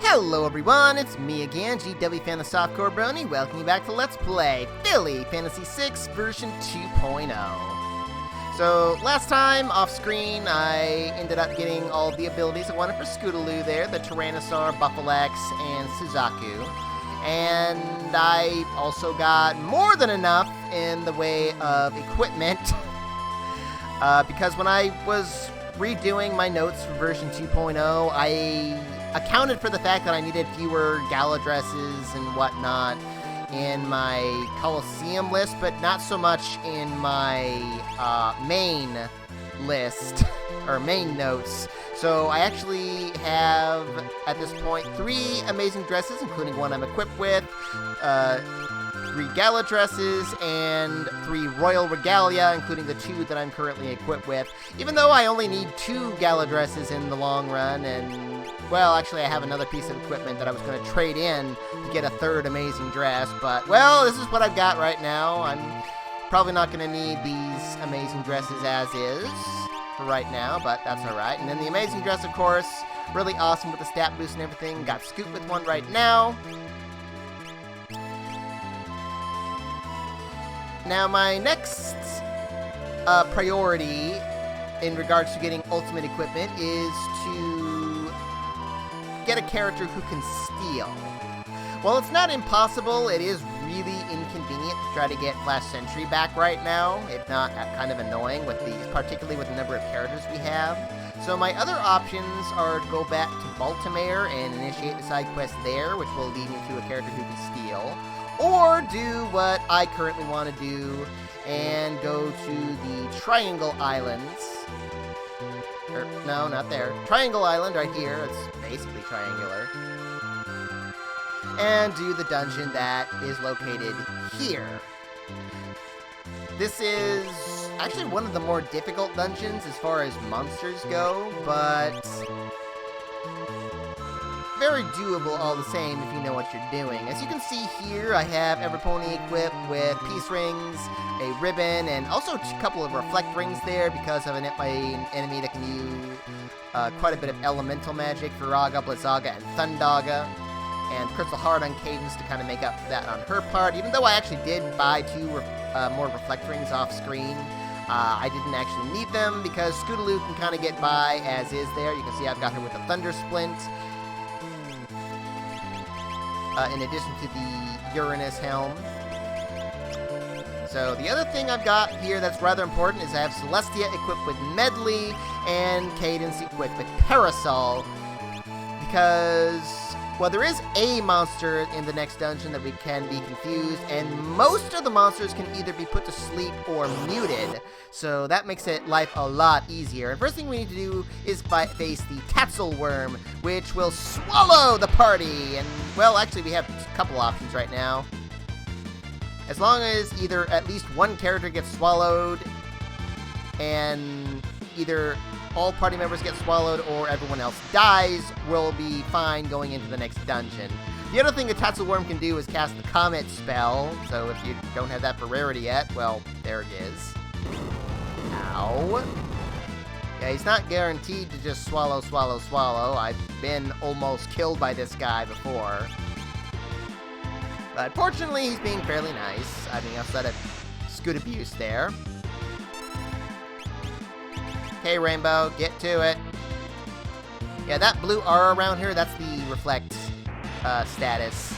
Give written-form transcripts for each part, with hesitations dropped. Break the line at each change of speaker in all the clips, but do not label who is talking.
Hello everyone, it's me again, GW Fan the Softcore Brony, welcoming you back to Let's Play Philly Fantasy VI version 2.0. So, last time, off screen, I ended up getting all the abilities I wanted for Scootaloo there, the Tyrannosaur, Buffalex, and Suzaku. And I also got more than enough in the way of equipment, because when I was redoing my notes for version 2.0, I accounted for the fact that I needed fewer gala dresses and whatnot in my Coliseum list, but not so much in my main list, or main notes. So I actually have, at this point, 3 amazing dresses, including one I'm equipped with, 3 gala dresses, and 3 royal regalia, including the 2 that I'm currently equipped with, even though I only need 2 gala dresses in the long run, and well, actually, I have another piece of equipment that I was going to trade in to get a 3rd amazing dress, but, well, this is what I've got right now. I'm probably not going to need these amazing dresses as is for right now, but that's alright. And then the amazing dress, of course, really awesome with the stat boost and everything. Got Scoot with one right now. Now, my next priority in regards to getting ultimate equipment is to get a character who can steal. While it's not impossible, it is really inconvenient to try to get Flash Sentry back right now, if not kind of annoying, with particularly with the number of characters we have. So my other options are to go back to Baltimore and initiate the side quest there, which will lead me to a character who can steal, or do what I currently want to do and go to the Triangle Islands. No, not there. Triangle Island right here. It's basically triangular. And do the dungeon that is located here. This is actually one of the more difficult dungeons as far as monsters go, but very doable all the same if you know what you're doing. As you can see here, I have Everpony equipped with Peace Rings, a ribbon, and also a couple of Reflect Rings there because of my enemy that can use quite a bit of Elemental Magic, Viraga, Blizzaga, and Thundaga, and Crystal Heart on Cadence to kind of make up for that on her part, even though I actually did buy 2 more Reflect Rings off screen. I didn't actually need them because Scootaloo can kind of get by as is there. You can see I've got her with a Thunder Splint, in addition to the Uranus Helm. So the other thing I've got here that's rather important is I have Celestia equipped with Medley and Cadence equipped with Parasol, because, well, there is a monster in the next dungeon that we can be confused, and most of the monsters can either be put to sleep or muted, so that makes life a lot easier. And first thing we need to do is face the Tatzelworm, which will swallow the party. And, well, actually we have a couple options right now. As long as either at least one character gets swallowed, and either all party members get swallowed or everyone else dies, we'll be fine going into the next dungeon. The other thing a Tatzelworm can do is cast the Comet spell, so if you don't have that for rarity yet, well, there it is. Ow. Yeah, he's not guaranteed to just swallow. I've been almost killed by this guy before. But fortunately, he's being fairly nice. I mean, outside of Scoot abuse there. Okay, Rainbow, get to it. Yeah, that blue R around here, that's the Reflect status.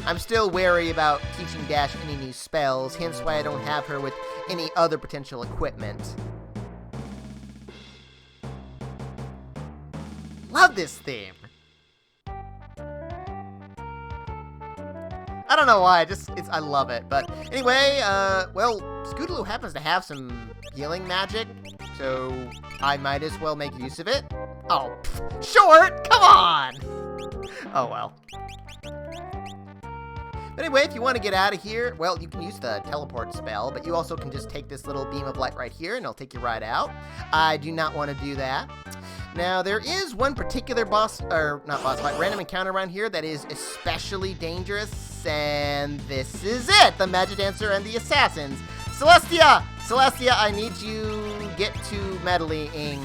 I'm still wary about teaching Dash any new spells, hence why I don't have her with any other potential equipment. Love this theme. I don't know why, I love it. But anyway, well, Scootaloo happens to have some healing magic, so I might as well make use of it. Oh, short! Come on! Oh, well. But anyway, if you want to get out of here, well, you can use the teleport spell, but you also can just take this little beam of light right here, and it'll take you right out. I do not want to do that. Now, there is one particular random encounter around here that is especially dangerous, and this is it! The Magic Dancer and the Assassins. Celestia! Celestia, I need you to get to meddling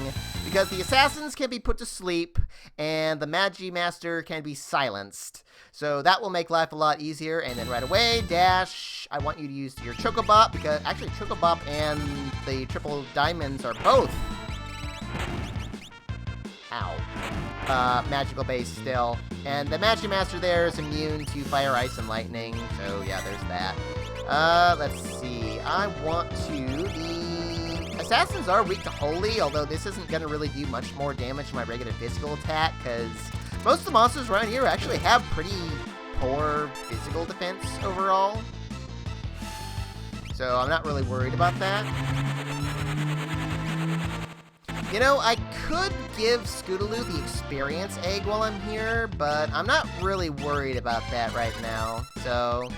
because the assassins can be put to sleep, and the Magi Master can be silenced. So that will make life a lot easier, and then right away, dash, I want you to use your Chocobop, because actually Chocobop and the triple diamonds are both, magical base still. And the Magi Master there is immune to fire, ice, and lightning, so yeah, there's that. Let's see, I want to, the assassins are weak to holy, although this isn't going to really do much more damage to my regular physical attack, because most of the monsters around here actually have pretty poor physical defense overall. So I'm not really worried about that. You know, I could give Scootaloo the experience egg while I'm here, but I'm not really worried about that right now. So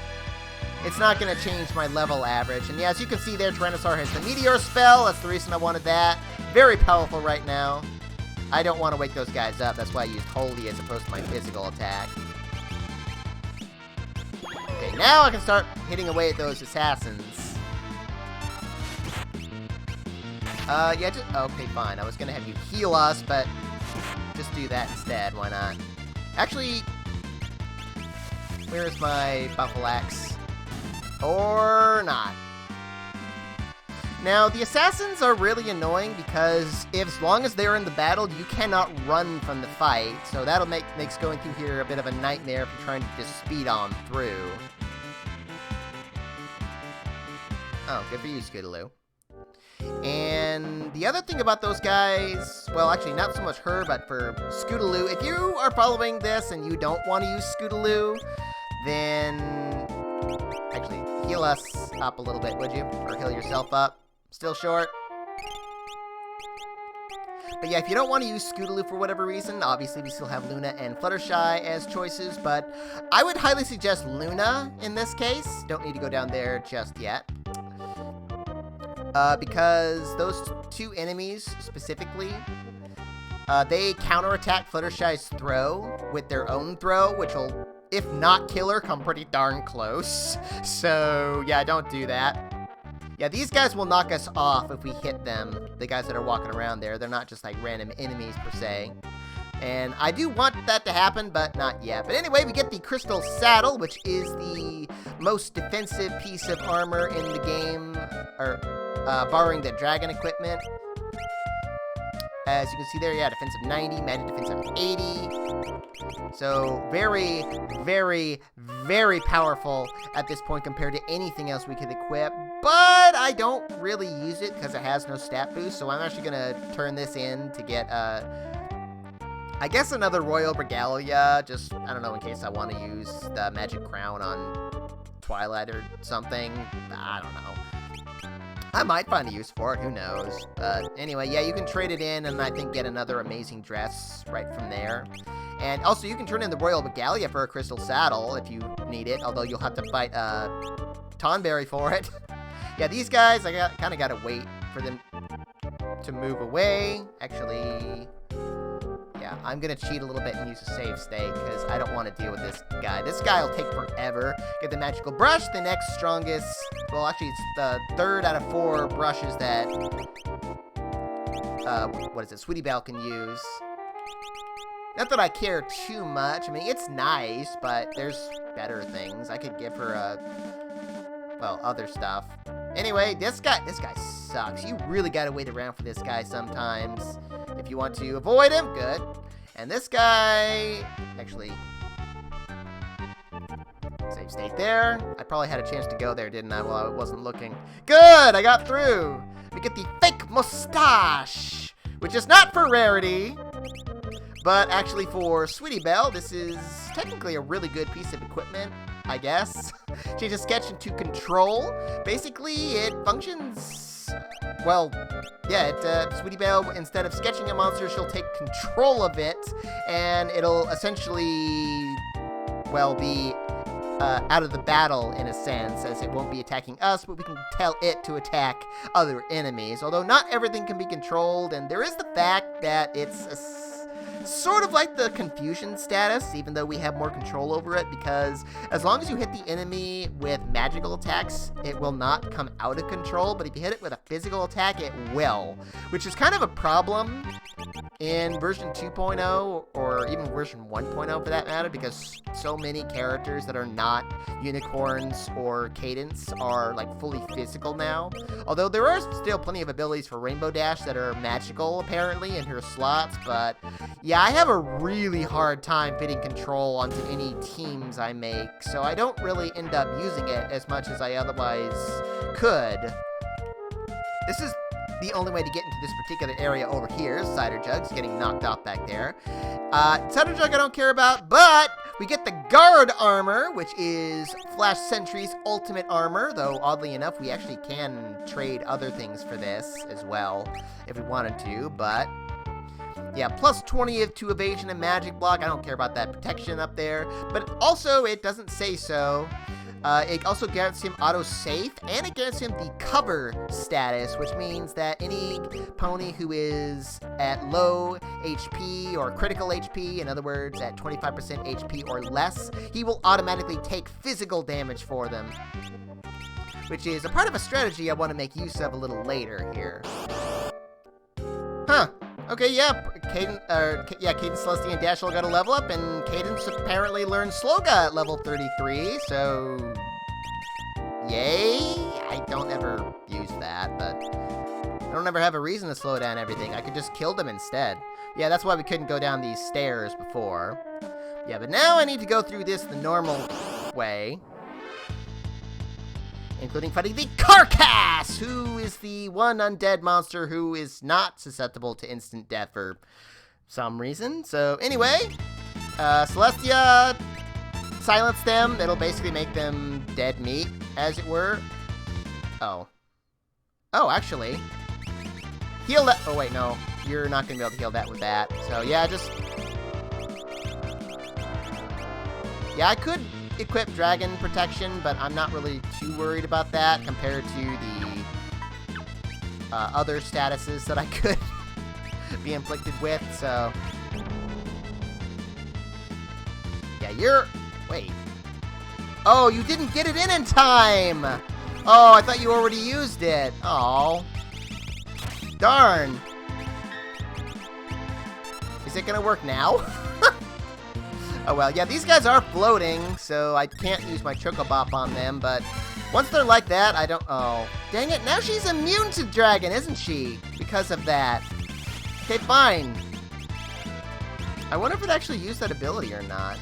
it's not going to change my level average. And yeah, as you can see there, Tyrannosaur has the Meteor spell. That's the reason I wanted that. Very powerful right now. I don't want to wake those guys up. That's why I used Holy as opposed to my physical attack. Okay, now I can start hitting away at those assassins. Yeah, just, okay, fine. I was gonna have you heal us, but just do that instead. Why not? Actually, where's my Buffalo Axe? Or not. Now, the assassins are really annoying because as long as they're in the battle, you cannot run from the fight. So that'll makes going through here a bit of a nightmare if you're trying to just speed on through. Oh, good for you, Scootaloo. And the other thing about those guys, well, actually not so much her, but for Scootaloo, if you are following this and you don't want to use Scootaloo, then actually heal us up a little bit, would you? Or heal yourself up. Still short. But yeah, if you don't want to use Scootaloo for whatever reason, obviously we still have Luna and Fluttershy as choices, but I would highly suggest Luna in this case. Don't need to go down there just yet. Because those two enemies, specifically, they counterattack Fluttershy's throw with their own throw, which will, if not kill her, come pretty darn close. So, yeah, don't do that. Yeah, these guys will knock us off if we hit them, the guys that are walking around there. They're not just, like, random enemies, per se. And I do want that to happen, but not yet. But anyway, we get the Crystal Saddle, which is the most defensive piece of armor in the game, or barring the dragon equipment. As you can see there, yeah, defensive 90, magic defensive 80. So very, very, very powerful at this point compared to anything else we could equip. But I don't really use it because it has no stat boost. So I'm actually going to turn this in to get, I guess, another Royal Regalia. Just, I don't know, in case I want to use the Magic Crown on Twilight or something. I don't know. I might find a use for it, who knows. But anyway, yeah, you can trade it in and I think get another amazing dress right from there. And also, you can turn in the Royal Regalia for a Crystal Saddle if you need it, although you'll have to fight Tonberry for it. Yeah, these guys, I kind of got to wait for them to move away. Actually, yeah, I'm going to cheat a little bit and use a save state because I don't want to deal with this guy. This guy will take forever. Get the Magical Brush, the next strongest. Well, actually, it's the 3rd out of 4 brushes that, what is it, Sweetie Belle can use. Not that I care too much. I mean, it's nice, but there's better things. I could give her, well, other stuff. Anyway, this guy sucks. You really gotta wait around for this guy sometimes. If you want to avoid him, good. And this guy, actually, save state there. I probably had a chance to go there, didn't I, while I wasn't looking. Good, I got through. We get the fake mustache, which is not for rarity, but actually for Sweetie Belle. This is technically a really good piece of equipment, I guess. Change the sketch into control. Basically, it functions, well, yeah, Sweetie Belle, instead of sketching a monster, she'll take control of it, and it'll essentially, well, be out of the battle, in a sense, as it won't be attacking us, but we can tell it to attack other enemies. Although not everything can be controlled, and there is the fact that it's sort of like the confusion status, even though we have more control over it, because as long as you hit the enemy with magical attacks, it will not come out of control, but if you hit it with a physical attack, it will, which is kind of a problem in version 2.0, or even version 1.0 for that matter, because so many characters that are not unicorns or cadence are like fully physical now. Although there are still plenty of abilities for Rainbow Dash that are magical apparently in her slots, but yeah, I have a really hard time fitting control onto any teams I make, so I don't really end up using it as much as I otherwise could. This is the only way to get into this particular area over here. Cider Jug's getting knocked off back there. Cider Jug I don't care about, but we get the guard armor, which is Flash Sentry's ultimate armor, though oddly enough, we actually can trade other things for this as well if we wanted to, but yeah, plus 20 to evasion and magic block. I don't care about that protection up there, but also it doesn't say so. It also guarantees him auto-safe, and it guarantees him the cover status, which means that any pony who is at low HP or critical HP, in other words, at 25% HP or less, he will automatically take physical damage for them, which is a part of a strategy I want to make use of a little later here. Huh. Okay, yeah, Cadence, Celestia, and Dashiell got a level up, and Cadence apparently learned Sloga at level 33, so yay! I don't ever use that, but I don't ever have a reason to slow down everything. I could just kill them instead. Yeah, that's why we couldn't go down these stairs before. Yeah, but now I need to go through this the normal way, including fighting the Carcass, who is the one undead monster who is not susceptible to instant death for some reason. So anyway, Celestia, silence them. It'll basically make them dead meat, as it were. Oh, actually, heal that. Oh wait, no, you're not gonna be able to heal that with that. So yeah, I could equip dragon protection, but I'm not really too worried about that compared to the other statuses that I could be inflicted with, so yeah, wait, oh, you didn't get it in time. Oh, I thought you already used it. Oh, darn. Is it gonna work now? Oh well, yeah, these guys are floating, so I can't use my Chocobop on them, but once they're like that, I don't... Oh, dang it, now she's immune to dragon, isn't she? Because of that. Okay, fine. I wonder if it actually used that ability or not.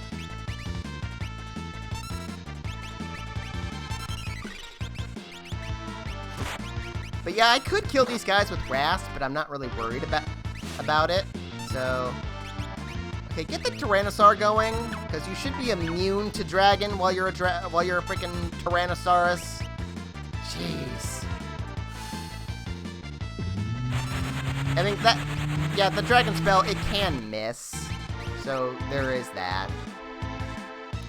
But yeah, I could kill these guys with Rasp, but I'm not really worried about it, so... Okay, get the Tyrannosaur going, because you should be immune to dragon while you're a freaking Tyrannosaurus. Jeez. I think that, yeah, the dragon spell, it can miss, so there is that.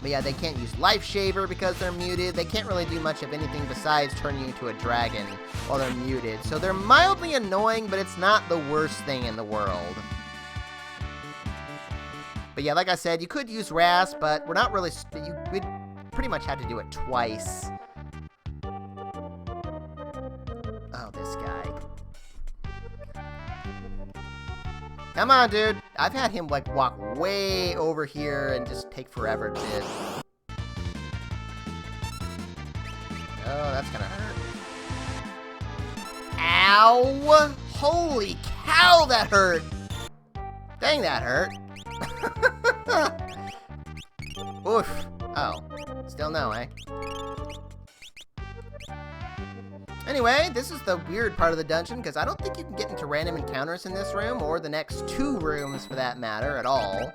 But yeah, they can't use Life Shaver because they're muted. They can't really do much of anything besides turn you into a dragon while they're muted. So they're mildly annoying, but it's not the worst thing in the world. But yeah, like I said, you could use Rasp, but we're not really... We'd pretty much have to do it twice. Oh, this guy. Come on, dude. I've had him, like, walk way over here and just take forever to... Oh, that's gonna hurt. Ow! Holy cow, that hurt! Dang, that hurt. Oof. Oh. Still no, eh? Anyway, this is the weird part of the dungeon, because I don't think you can get into random encounters in this room, or the next 2 rooms for that matter, at all.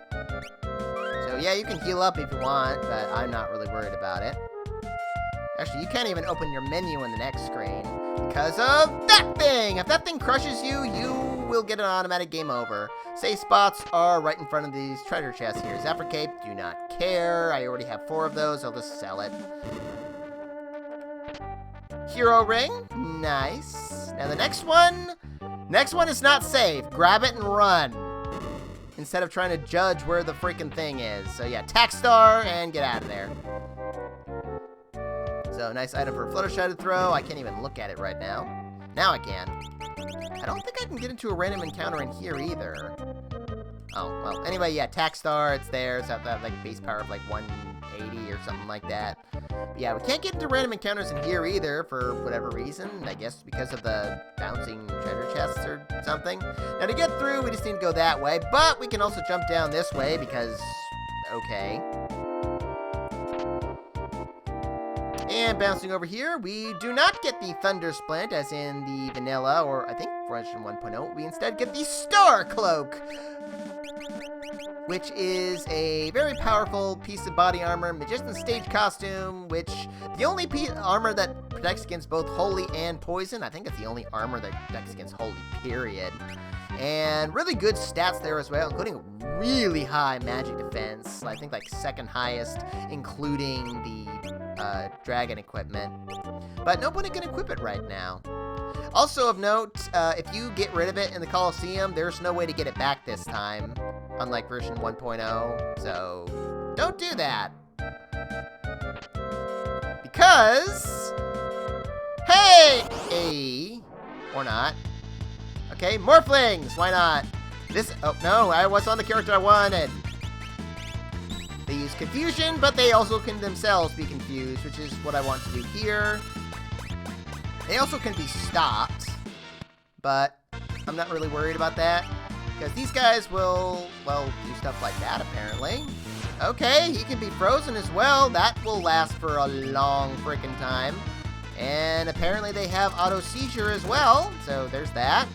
So yeah, you can heal up if you want, but I'm not really worried about it. Actually, you can't even open your menu in the next screen, because of that thing! If that thing crushes you, you will get an automatic game over. Safe spots are right in front of these treasure chests here. Zephyr Cape, do not care. I already have 4 of those. I'll just sell it. Hero Ring, nice. Now the next one is not safe. Grab it and run. instead of trying to judge where the freaking thing is. So yeah, tack star and get out of there. So nice item for a Fluttershy to throw. I can't even look at it right now. Now I can. I don't think I can get into a random encounter in here either. Oh, well, anyway, yeah, tack star, it's there. It's got that, like, base power of, like, 180 or something like that. But yeah, we can't get into random encounters in here either for whatever reason. I guess because of the bouncing treasure chests or something. Now, to get through, we just need to go that way. But we can also jump down this way because, okay. And bouncing over here, we do not get the Thunder Splint, as in the vanilla, or I think version 1.0. We instead get the Star Cloak, which is a very powerful piece of body armor, Magician's Stage Costume, which the only armor that protects against both Holy and Poison. I think it's the only armor that protects against Holy, period. And really good stats there as well, including really high magic defense. I think like second highest, including the dragon equipment. But nobody can equip it right now. Also of note, if you get rid of it in the Coliseum, there's no way to get it back this time, unlike version 1.0, so don't do that. Because, hey, or not. Okay, Morphlings, why not? Oh no, I was on the character I wanted. They use confusion, but they also can themselves be confused, which is what I want to do here. They also can be stopped, but I'm not really worried about that, because these guys will, well, do stuff like that, apparently. Okay, he can be frozen as well. That will last for a long freaking time. And apparently they have auto seizure as well, so there's that.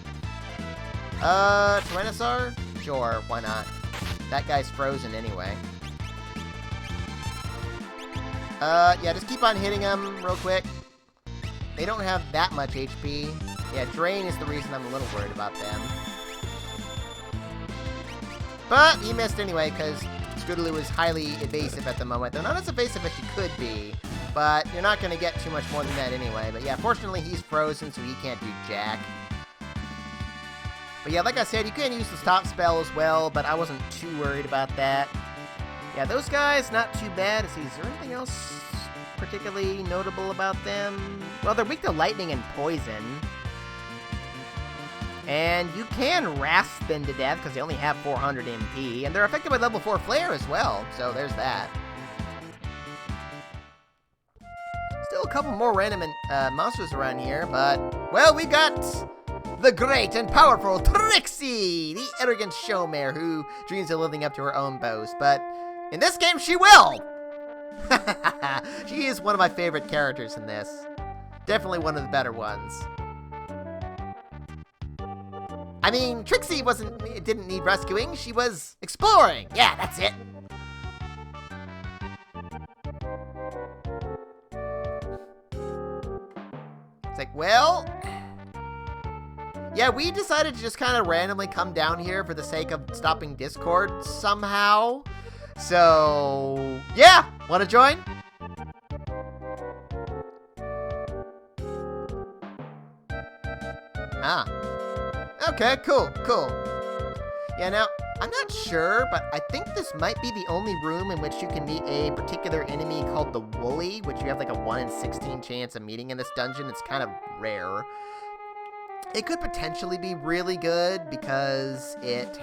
Tyrannosaur? Sure, why not? That guy's frozen anyway. Yeah, just keep on hitting them real quick. They don't have that much HP. Yeah, Drain is the reason I'm a little worried about them. But he missed anyway, because Scootaloo is highly evasive at the moment. They're not as evasive as she could be, but you're not going to get too much more than that anyway. But yeah, fortunately he's frozen, so he can't do jack. But yeah, like I said, you can use the stop spell as well, but I wasn't too worried about that. Yeah, those guys, not too bad. Is there anything else particularly notable about them? Well, they're weak to lightning and poison. And you can rasp them to death because they only have 400 MP. And they're affected by level 4 flare as well, so there's that. Still a couple more random monsters around here, but, well, we got the great and powerful Trixie, the arrogant showmare who dreams of living up to her own boast. But in this game, she will! She is one of my favorite characters in this. Definitely one of the better ones. I mean, Trixie didn't need rescuing, she was exploring. Yeah, that's it. It's like, well, yeah, we decided to just kind of randomly come down here for the sake of stopping Discord somehow. So, yeah, want to join? Ah. Okay, cool. Yeah, now, I'm not sure, but I think this might be the only room in which you can meet a particular enemy called the Woolly, which you have like a 1 in 16 chance of meeting in this dungeon. It's kind of rare. It could potentially be really good because it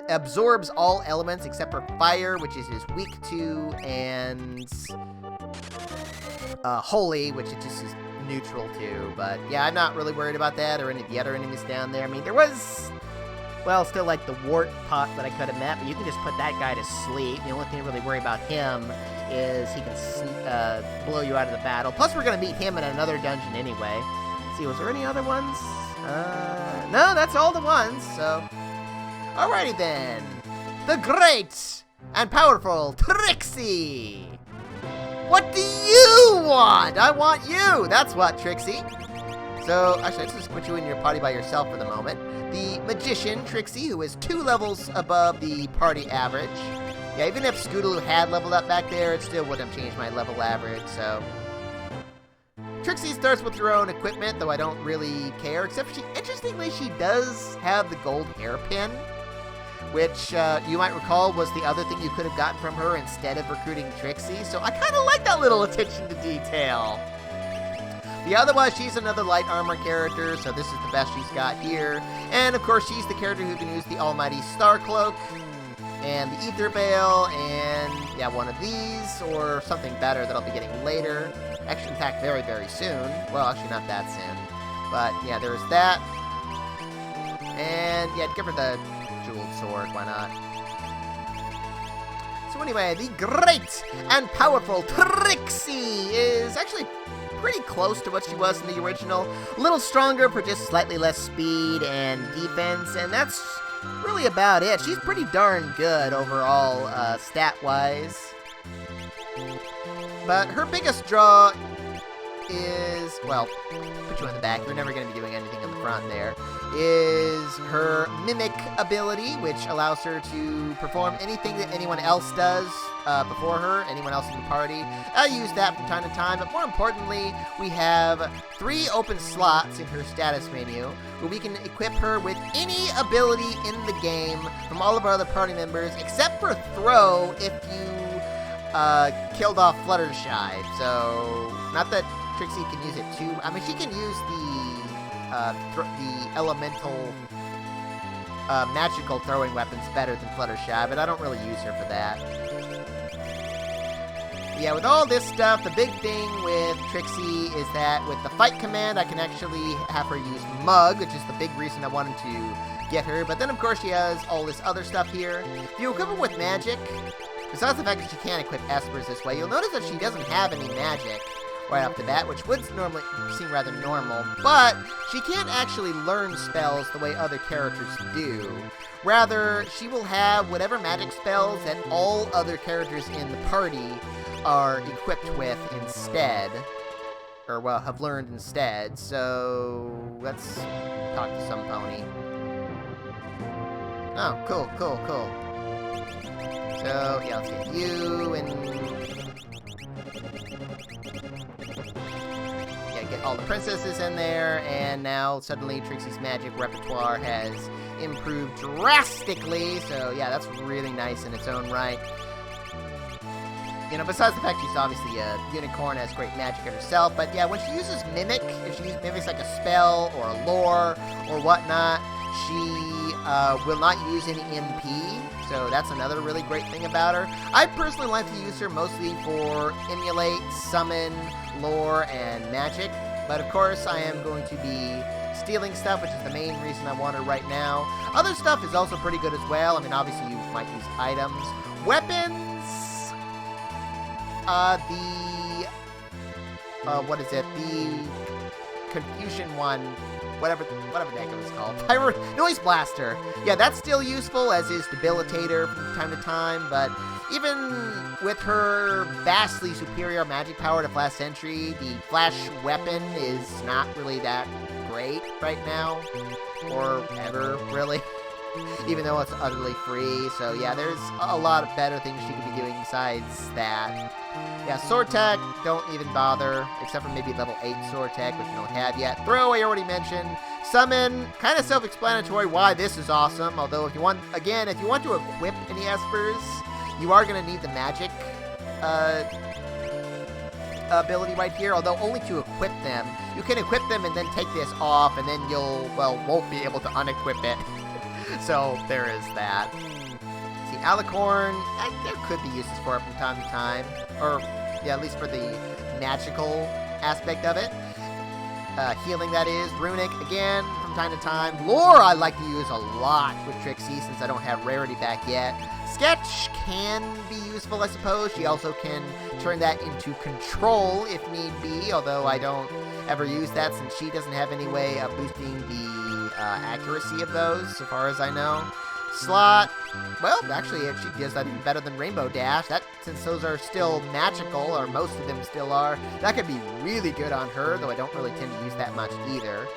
absorbs all elements except for fire, which it is weak to, and holy, which it just is neutral to. But yeah, I'm not really worried about that or any of the other enemies down there. I mean, there was, well, still like the wart pot that I could have met, but you can just put that guy to sleep. The only thing to really worry about him is he can blow you out of the battle. Plus, we're going to meet him in another dungeon anyway. Let's see, was there any other ones? No, that's all the ones, so. Alrighty then. The great and powerful Trixie. What do you want? I want you. That's what, Trixie. So, actually, let's just put you in your party by yourself for the moment. The magician, Trixie, who is 2 levels above the party average. Yeah, even if Scootaloo had leveled up back there, it still wouldn't have changed my level average, so. Trixie starts with her own equipment, though I don't really care, except interestingly, she does have the gold hairpin. which you might recall was the other thing you could have gotten from her instead of recruiting Trixie. So I kind of like that little attention to detail. The otherwise, she's another light armor character, so this is the best she's got here. And of course, she's the character who can use the almighty Star Cloak, and the Ether Veil, and yeah, one of these, or something better that I'll be getting later. Actually, in fact, very, very soon. Well, actually not that soon. But yeah, there's that. And yeah, give her the jeweled sword, why not? So anyway, the great and powerful Trixie is actually pretty close to what she was in the original. A little stronger for just slightly less speed and defense, and that's really about it. She's pretty darn good overall, stat-wise. But her biggest draw is, well, put you in the back, you're never going to be doing anything in the front there, is her Mimic ability, which allows her to perform anything that anyone else does before her, anyone else in the party. I use that from time to time, but more importantly, we have 3 open slots in her status menu where we can equip her with any ability in the game from all of our other party members, except for Throw if you killed off Fluttershy. So, not that Trixie can use it too. I mean, she can use the elemental magical throwing weapons better than Fluttershy, but I don't really use her for that. Yeah, with all this stuff, the big thing with Trixie is that with the fight command, I can actually have her use Mug, which is the big reason I wanted to get her. But then, of course, she has all this other stuff here. If you equip her with magic, besides the fact that she can't equip Espers this way, you'll notice that she doesn't have any magic right off the bat, which would normally seem rather normal, but she can't actually learn spells the way other characters do. Rather, she will have whatever magic spells that all other characters in the party are equipped with instead, or well, have learned instead. So let's talk to some pony. Oh, cool. So yeah, let's get you and get all the princesses in there, and now suddenly Trixie's magic repertoire has improved drastically, so yeah, that's really nice in its own right. You know, besides the fact she's obviously a unicorn, has great magic in herself, but yeah, when she uses Mimic, if she mimics like a spell or a lore or whatnot, she will not use any MP, so that's another really great thing about her. I personally like to use her mostly for emulate, summon, lore, and magic, but of course I am going to be stealing stuff, which is the main reason I want her right now. Other stuff is also pretty good as well. I mean, obviously you might use items. Weapons, what is it? The Confusion one, whatever the heck it was called. Noise Blaster. Yeah, that's still useful, as is Debilitator from time to time, but even with her vastly superior magic power to Flash Sentry, the Flash weapon is not really that great right now, or ever, really. Even though it's utterly free, so yeah, there's a lot of better things she could be doing besides that. Yeah, Sword Tech, don't even bother, except for maybe level 8 Sword Tech, which we don't have yet. Throw, I already mentioned. Summon, kind of self-explanatory why this is awesome, although if you want to equip any Espers, you are going to need the magic ability right here, although only to equip them. You can equip them and then take this off, and then won't be able to unequip it. So, there is that. See, Alicorn, there could be uses for it from time to time. Or, yeah, at least for the magical aspect of it. Healing, that is. Runic, again, from time to time. Lore, I like to use a lot with Trixie, since I don't have Rarity back yet. Sketch can be useful, I suppose. She also can turn that into Control, if need be, although I don't ever use that, since she doesn't have any way of boosting the accuracy of those, so far as I know. Slot, well, actually, if she does that even better than Rainbow Dash, that, since those are still magical, or most of them still are, that could be really good on her, though I don't really tend to use that much either.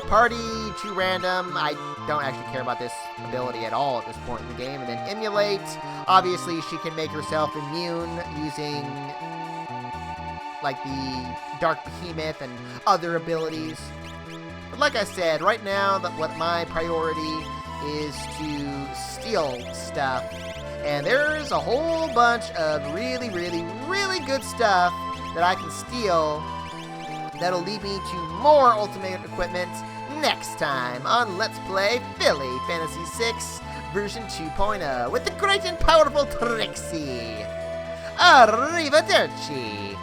Party, too random. I don't actually care about this ability at all at this point in the game. And then Emulate, obviously she can make herself immune using like the Dark Behemoth and other abilities. But like I said, right now, what my priority is to steal stuff. And there's a whole bunch of really, really, really good stuff that I can steal that'll lead me to more ultimate equipment next time on Let's Play Philly Fantasy 6 version 2.0 with the great and powerful Trixie. Arrivederci!